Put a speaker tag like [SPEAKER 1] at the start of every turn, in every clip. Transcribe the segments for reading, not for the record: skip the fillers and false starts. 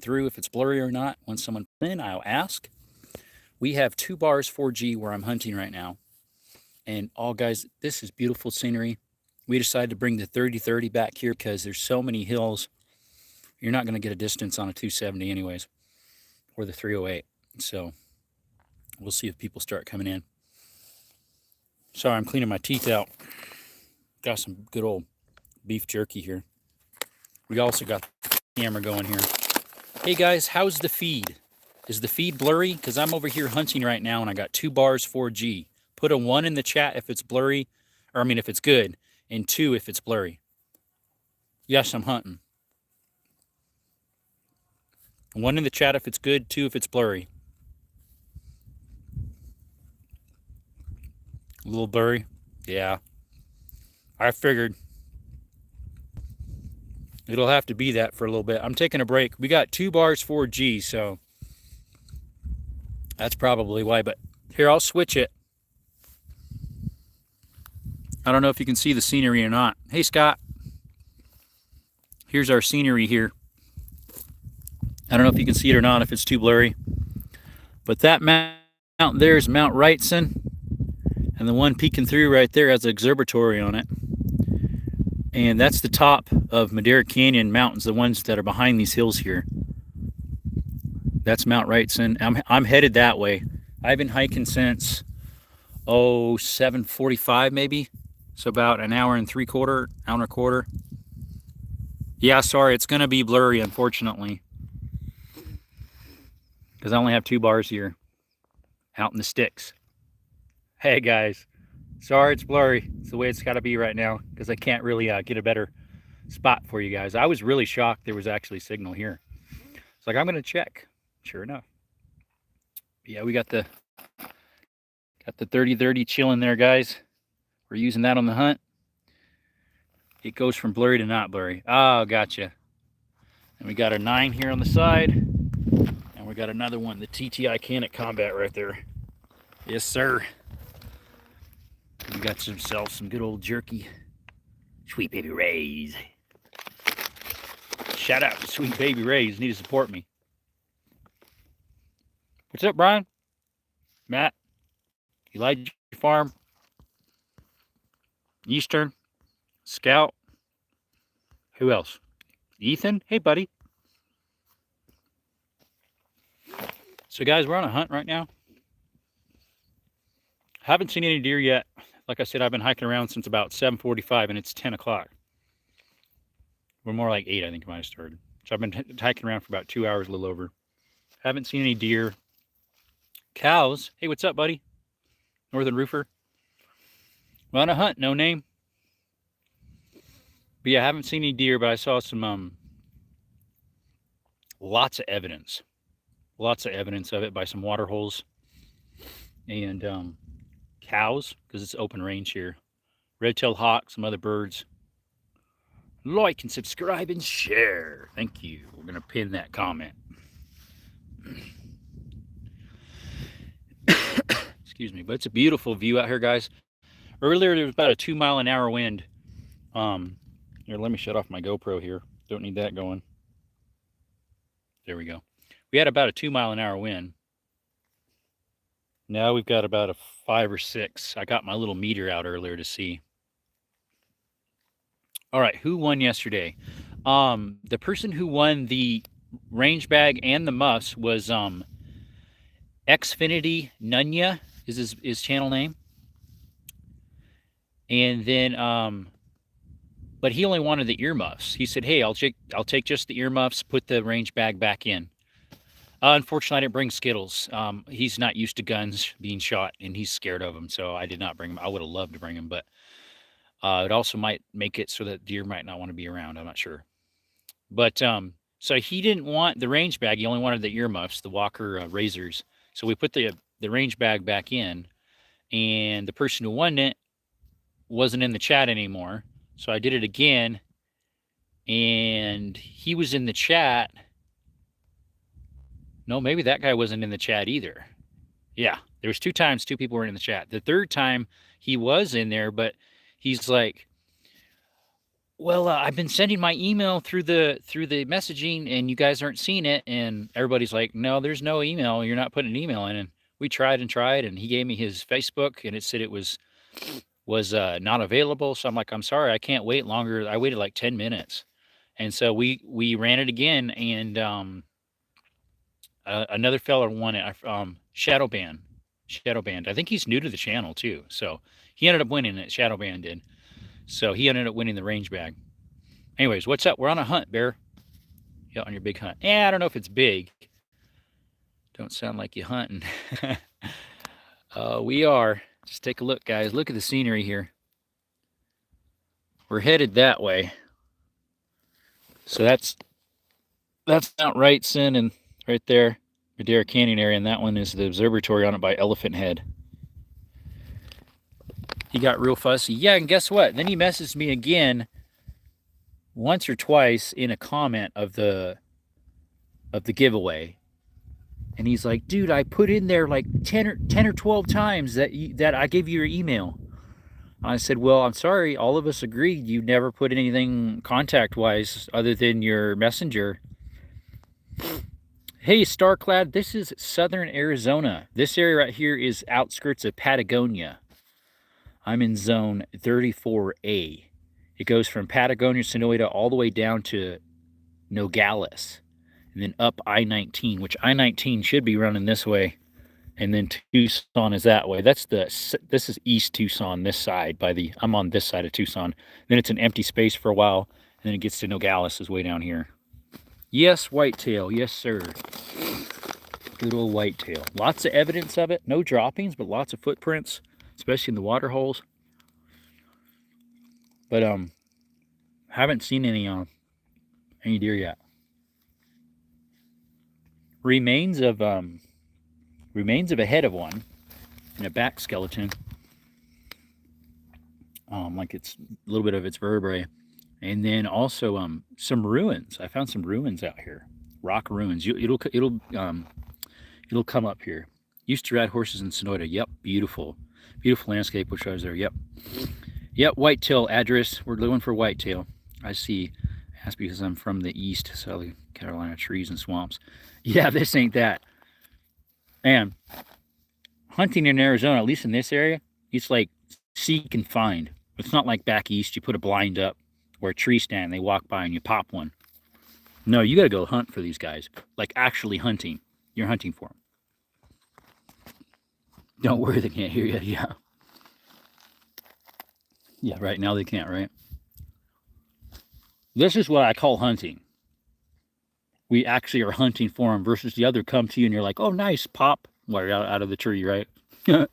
[SPEAKER 1] through if it's blurry or not. When someone comes in, I'll ask. We have 2 bars 4G where I'm hunting right now. And guys, this is beautiful scenery. We decided to bring the 30-30 back here because there's so many hills. You're not going to get a distance on a 270 anyways, or the 308. So we'll see if people start coming in. Sorry, I'm cleaning my teeth out. Got some good old beef jerky here. We also got the camera going here. Hey guys, how's the feed? Is the feed blurry? Because I'm over here hunting right now and I got 2 bars 4G. Put a 1 in the chat if it's blurry, or I mean if it's good, and 2 if it's blurry. Yes, I'm hunting. 1 in the chat if it's good, 2 if it's blurry. A little blurry? Yeah. I figured it'll have to be that for a little bit. I'm taking a break. We got 2 bars 4G, so that's probably why. But here, I'll switch it. I don't know if you can see the scenery or not. Hey, Scott. Here's our scenery here. I don't know if you can see it or not, if it's too blurry. But that mountain there is Mount Wrightson. And the one peeking through right there has an observatory on it. And that's the top of Madera Canyon mountains, the ones that are behind these hills here. That's Mount Wrightson. I'm headed that way. I've been hiking since 7:45 maybe. So about an hour and 3/4, hour and a quarter. Yeah, sorry, it's gonna be blurry, unfortunately. Because I only have 2 bars here. Out in the sticks. Hey guys. Sorry it's blurry. It's the way it's gotta be right now. Because I can't really get a better spot for you guys. I was really shocked there was actually signal here. It's like, I'm gonna check. Sure enough. But yeah, we got the 30-30 chilling there, guys. We're using that on the hunt. It goes from blurry to not blurry. Oh, gotcha. And we got a 9 here on the side. And we got another one, the TTI Canic Combat right there. Yes, sir. We got some good old jerky. Sweet Baby Ray's. Shout out to Sweet Baby Ray's. Need to support me. What's up, Brian? Matt? Elijah Farm? Eastern? Scout? Who else? Ethan? Hey, buddy. So, guys, we're on a hunt right now. Haven't seen any deer yet. Like I said, I've been hiking around since about 7:45, and it's 10 o'clock. We're more like 8, I think, when I started. So I've been hiking around for about 2 hours, a little over. Haven't seen any deer. Cows. Hey, what's up, buddy? Northern Roofer. We're on a hunt, no name. But yeah, I haven't seen any deer, but I saw some lots of evidence. Lots of evidence of it by some water holes. And cows, because it's open range here. Red-tailed hawk, some other birds. Like and subscribe and share. Thank you. We're going to pin that comment. Excuse me, but it's a beautiful view out here, guys. Earlier, there was about a 2-mile-an-hour wind. Here, let me shut off my GoPro here. Don't need that going. There we go. We had about a 2-mile-an-hour wind. Now we've got about a 5 or 6. I got my little meter out earlier to see. All right, who won yesterday? The person who won the range bag and the muffs was Xfinity Nunya is his channel name. And then but he only wanted the earmuffs. He said, "Hey, I'll take just the earmuffs, put the range bag back in." Unfortunately, I didn't bring Skittles. He's not used to guns being shot, and he's scared of them, so I did not bring them. I would have loved to bring them, but it also might make it so that deer might not want to be around. I'm not sure. But so he didn't want the range bag. He only wanted the earmuffs, the Walker razors. So we put the range bag back in, and the person who won it wasn't in the chat anymore. So I did it again, and he was in the chat. No, maybe that guy wasn't in the chat either. Yeah, there was 2 times 2 people were in the chat. The third time he was in there, but he's like, Well, I've been sending my email through the messaging, and you guys aren't seeing it. And everybody's like, "No, there's no email. You're not putting an email in." And we tried and tried, and he gave me his Facebook, and it said it was not available. So I'm like, "I'm sorry, I can't wait longer." I waited like 10 minutes, and so we ran it again, and another fella won it. Shadow Band, Shadow Band. I think he's new to the channel too, so he ended up winning it. Shadow Band did. So he ended up winning the range bag. Anyways, what's up? We're on a hunt, Bear. Yeah, on your big hunt. Yeah, I don't know if it's big. Don't sound like you hunting. We are. Just take a look, guys. Look at the scenery here. We're headed that way. So that's Mount Wrightson, and right there, Madera Canyon area, and that one is the observatory on it by Elephant Head. He got real fussy. Yeah, and guess what? Then he messaged me again once or twice in a comment of the giveaway. And he's like, "Dude, I put in there like 10 or 12 times that I gave you your email." I said, "Well, I'm sorry. All of us agreed you never put anything contact-wise other than your messenger." Hey, Starclad, this is southern Arizona. This area right here is outskirts of Patagonia. I'm in zone 34A. It goes from Patagonia, Sonoita, all the way down to Nogales, and then up I-19, which I-19 should be running this way, and then Tucson is that way. This is East Tucson, this side. I'm on this side of Tucson. Then it's an empty space for a while, and then it gets to Nogales is way down here. Yes, whitetail. Yes, sir. Good old whitetail. Lots of evidence of it. No droppings, but lots of footprints, especially in the water holes. But haven't seen any deer yet. Remains of a head of one and a back skeleton. Like it's a little bit of its vertebrae. And then also some ruins. I found some ruins out here. Rock ruins. It'll come up here. Used to ride horses in Sonoita. Yep, beautiful. Beautiful landscape which I was there. Yep. Yep, whitetail address. We're looking for whitetail. I see. That's because I'm from the east, Southern Carolina, trees and swamps. Yeah, this ain't that. And hunting in Arizona, at least in this area, it's like seek and find. It's not like back east, you put a blind up or a tree stand, they walk by and you pop one. No, you gotta go hunt for these guys. Like actually hunting. You're hunting for them. Don't worry, they can't hear you. Yeah. Yeah, right now they can't, right? This is what I call hunting. We actually are hunting for them versus the other come to you and you're like, "Oh, nice, pop," while you're out of the tree, right? Yeah,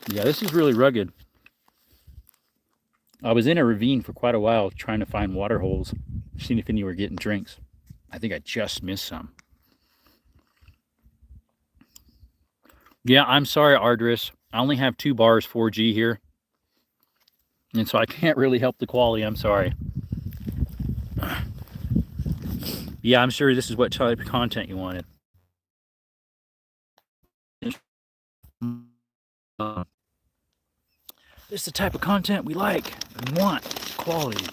[SPEAKER 1] this is really rugged. I was in a ravine for quite a while trying to find water holes, seeing if any were getting drinks. I think I just missed some. Yeah, I'm sorry, Ardris. I only have 2 bars 4G here. And so I can't really help the quality. I'm sorry. Yeah, I'm sure this is what type of content you wanted. This is the type of content we like and want. Quality.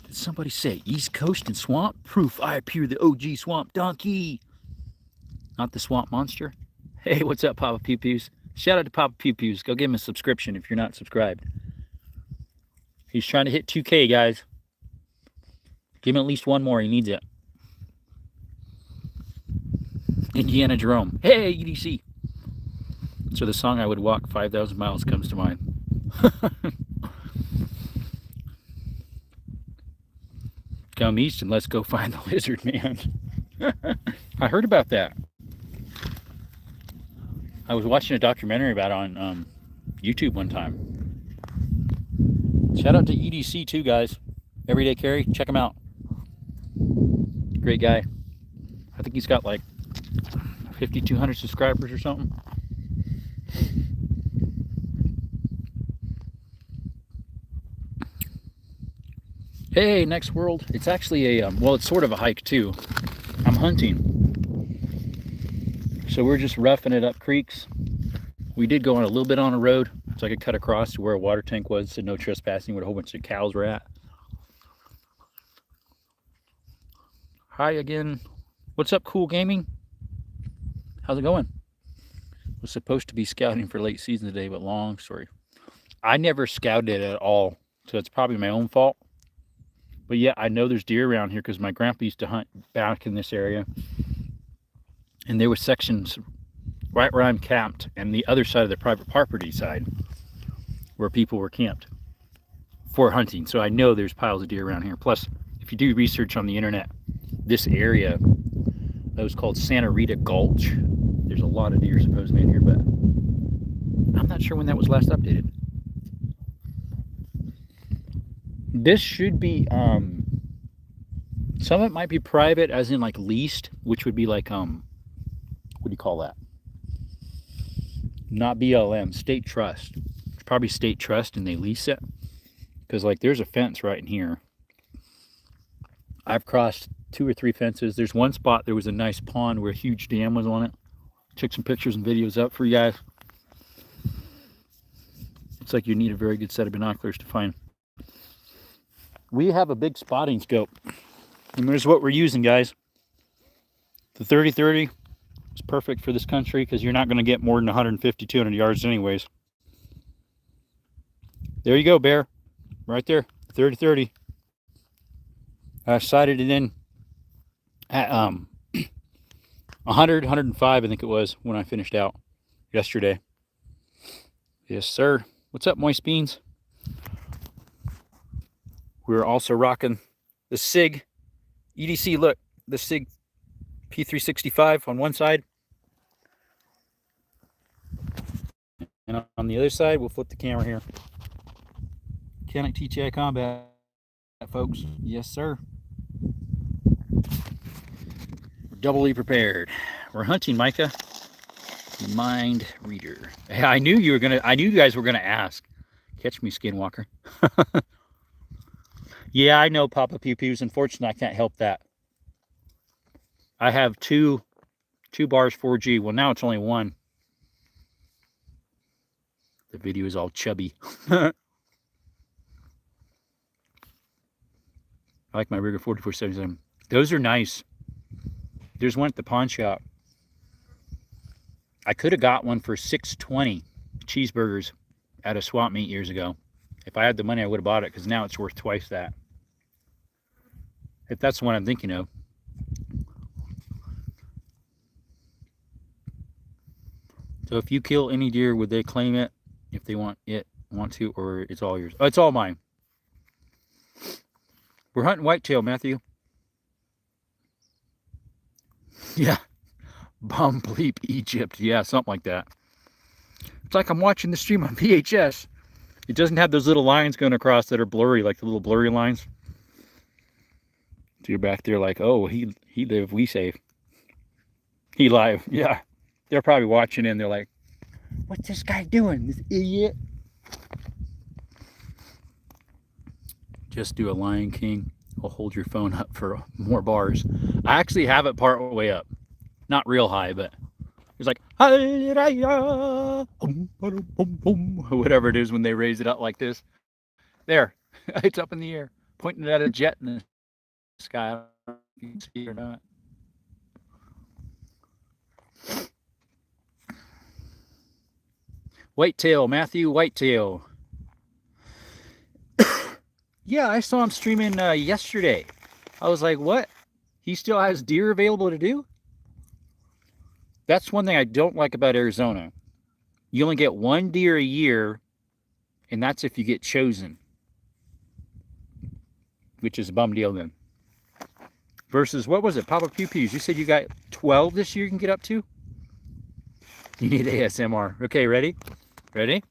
[SPEAKER 1] Did somebody say East Coast and swamp? Proof I appear the OG swamp donkey. Not the swamp monster. Hey, what's up, Papa Pew Pews? Shout out to Papa Pew Pews. Go give him a subscription if you're not subscribed. He's trying to hit 2K, guys. Give him at least one more. He needs it. Indiana Jerome. Hey, EDC. So the song I Would Walk 5,000 Miles comes to mind. Come east and let's go find the lizard man. I heard about that. I was watching a documentary about it on YouTube one time. Shout out to EDC too, guys. Everyday Carry, check him out. Great guy. I think he's got like 5,200 subscribers or something. Hey, Next World. It's actually a, well, it's sort of a hike too. I'm hunting. So we're just roughing it up creeks. We did go on a little bit on a road. So I could cut across to where a water tank was, so no trespassing, where a whole bunch of cows were at. Hi again. What's up, Cool Gaming? How's it going? Was supposed to be scouting for late season today, but long story. I never scouted it at all, so it's probably my own fault. But yeah, I know there's deer around here because my grandpa used to hunt back in this area. And there were sections right where I'm camped and the other side of the private property side where people were camped for hunting. So I know there's piles of deer around here. Plus, if you do research on the internet, this area that was called Santa Rita Gulch, there's a lot of deer supposedly in here, but I'm not sure when that was last updated. This should be some of it might be private, as in like leased, which would be like what do you call that? Not BLM, state trust. It's probably state trust and they lease it, because like there's a fence right in here. I've crossed 2 or 3 fences. There's one spot there was a nice pond where a huge dam was on it. Took some pictures and videos up for you guys. It's like you need a very good set of binoculars to find. We have a big spotting scope, and there's what we're using, guys. The 30-30 is perfect for this country because you're not going to get more than 150, 200 yards anyways. There you go, bear. Right there, 30-30. I sighted it in at 100, 105, I think it was, when I finished out yesterday. Yes, sir. What's up, Moist Beans? We're also rocking the SIG EDC. Look, the SIG P365 on one side. And on the other side, we'll flip the camera here. Canik TTI Combat, folks. Yes, sir. We're doubly prepared. We're hunting, Micah. Mind reader. Hey, I knew you guys were gonna ask. Catch me, Skinwalker. Yeah, I know, Papa Pew Pews. Unfortunately, I can't help that. I have two bars 4G. Well, now it's only one. The video is all chubby. I like my Rigger 4477. Those are nice. There's one at the pawn shop. I could have got one for $6.20 cheeseburgers at a swap meet years ago. If I had the money, I would have bought it, because now it's worth twice that. If that's the one I'm thinking of. So if you kill any deer, would they claim it if they want to, or it's all yours? Oh, it's all mine. We're hunting whitetail, Matthew. Yeah. Bum bleep Egypt. Yeah, something like that. It's like I'm watching the stream on VHS. It doesn't have those little lines going across that are blurry, like the little blurry lines. So you're back there like, oh, he live, we save. He live. Yeah. They're probably watching and they're like, what's this guy doing, this idiot? Just do a Lion King. I'll hold your phone up for more bars. I actually have it part way up. Not real high, but it's like, whatever it is when they raise it up like this. There. It's up in the air, pointing it at a jet in the sky. I don't know if you can see it or not. Whitetail, Matthew, whitetail. Yeah, I saw him streaming yesterday. I was like, what? He still has deer available to do? That's one thing I don't like about Arizona. You only get one deer a year, and that's if you get chosen. Which is a bum deal then. Versus, what was it? Papa Pew Pews, you said you got 12 this year you can get up to? You need ASMR. Okay, ready? Ready?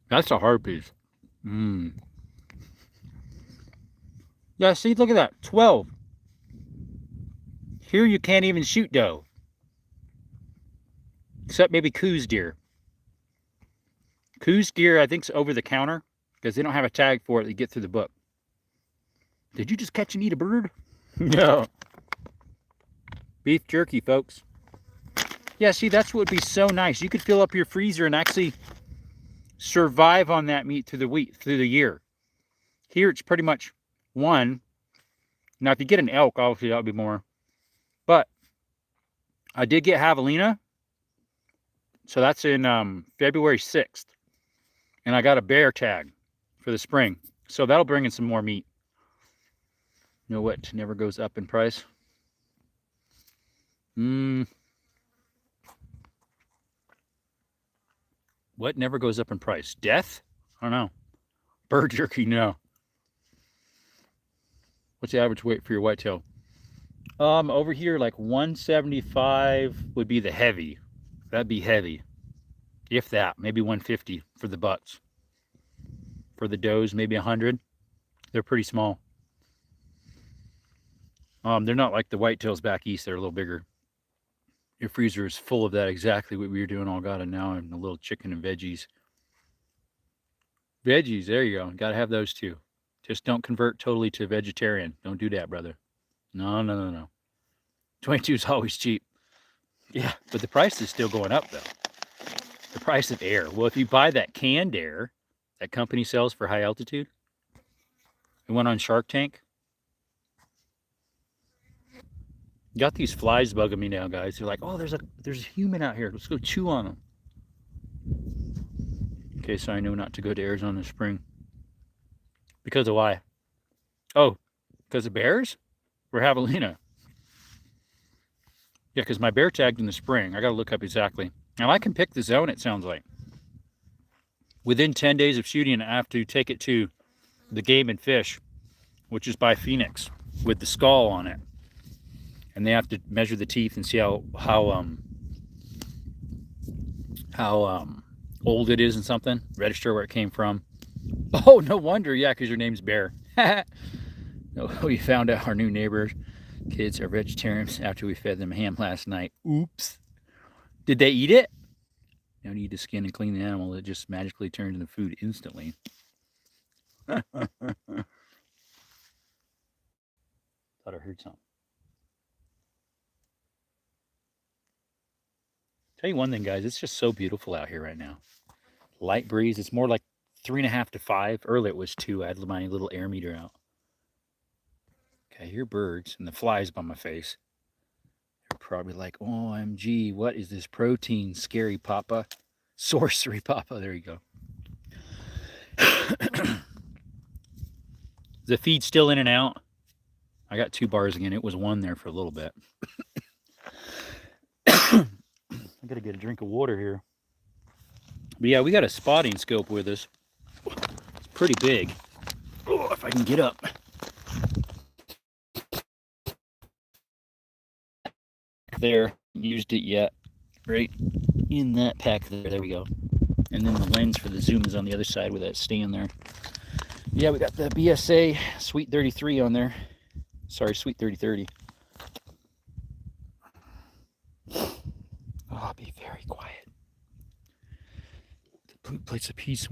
[SPEAKER 1] That's a hard piece. Yeah, see, look at that. 12. Here you can't even shoot doe. Except maybe Coues deer. Coues deer, I think, is over the counter because they don't have a tag for it to get through the book. Did you just catch and eat a bird? No. Beef jerky, folks. Yeah, see, that's what would be so nice. You could fill up your freezer and actually survive on that meat through the year. Here, it's pretty much one. Now, if you get an elk, obviously that would be more. But I did get javelina, so that's in February 6th. And I got a bear tag for the spring. So that'll bring in some more meat. You know what never goes up in price? What never goes up in price? Death? I don't know. Bird jerky, no. What's the average weight for your whitetail? Over here, like 175 would be the heavy. That'd be heavy. If that, maybe 150 for the bucks. For the does, maybe 100. They're pretty small. They're not like the whitetails back east. They're a little bigger. Your freezer is full of that, exactly what we were doing all got, and now I'm a little chicken and veggies. Veggies, there you go. Got to have those too. Just don't convert totally to vegetarian. Don't do that, brother. No. 22 is always cheap. Yeah, but the price is still going up, though. The price of air. Well, if you buy that canned air that company sells for high altitude, it went on Shark Tank. Got these flies bugging me now, guys. They're like, oh, there's a human out here. Let's go chew on them. Okay, so I know not to go to Arizona spring. Because of why? Oh, because of bears? Or javelina? Yeah, because my bear tagged in the spring. I got to look up exactly. Now, I can pick the zone, it sounds like. Within 10 days of shooting, I have to take it to the Game and Fish, which is by Phoenix, with the skull on it. And they have to measure the teeth and see how old it is and something. Register where it came from. Oh, no wonder. Yeah, because your name's Bear. Oh, we found out our new neighbors' kids are vegetarians after we fed them ham last night. Oops. Did they eat it? No need to skin and clean the animal. It just magically turns into food instantly. Thought I heard something. Tell you one thing, guys. It's just so beautiful out here right now. Light breeze. It's more like 3.5 to 5. Earlier it was 2. I had my little air meter out. Okay, I hear birds and the flies by my face. They're probably like, OMG, what is this protein? Scary Papa. Sorcery Papa. There you go. The feed's still in and out. I got 2 bars again. It was 1 there for a little bit. I gotta get a drink of water here. But yeah, we got a spotting scope with us. It's pretty big. Oh, if I can get up. There, used it yet. Right in that pack there. There we go. And then the lens for the zoom is on the other side with that stand there. Yeah, we got the BSA Sweet 33 on there. Sorry, Sweet 3030. Oh, be very quiet. The place of peace was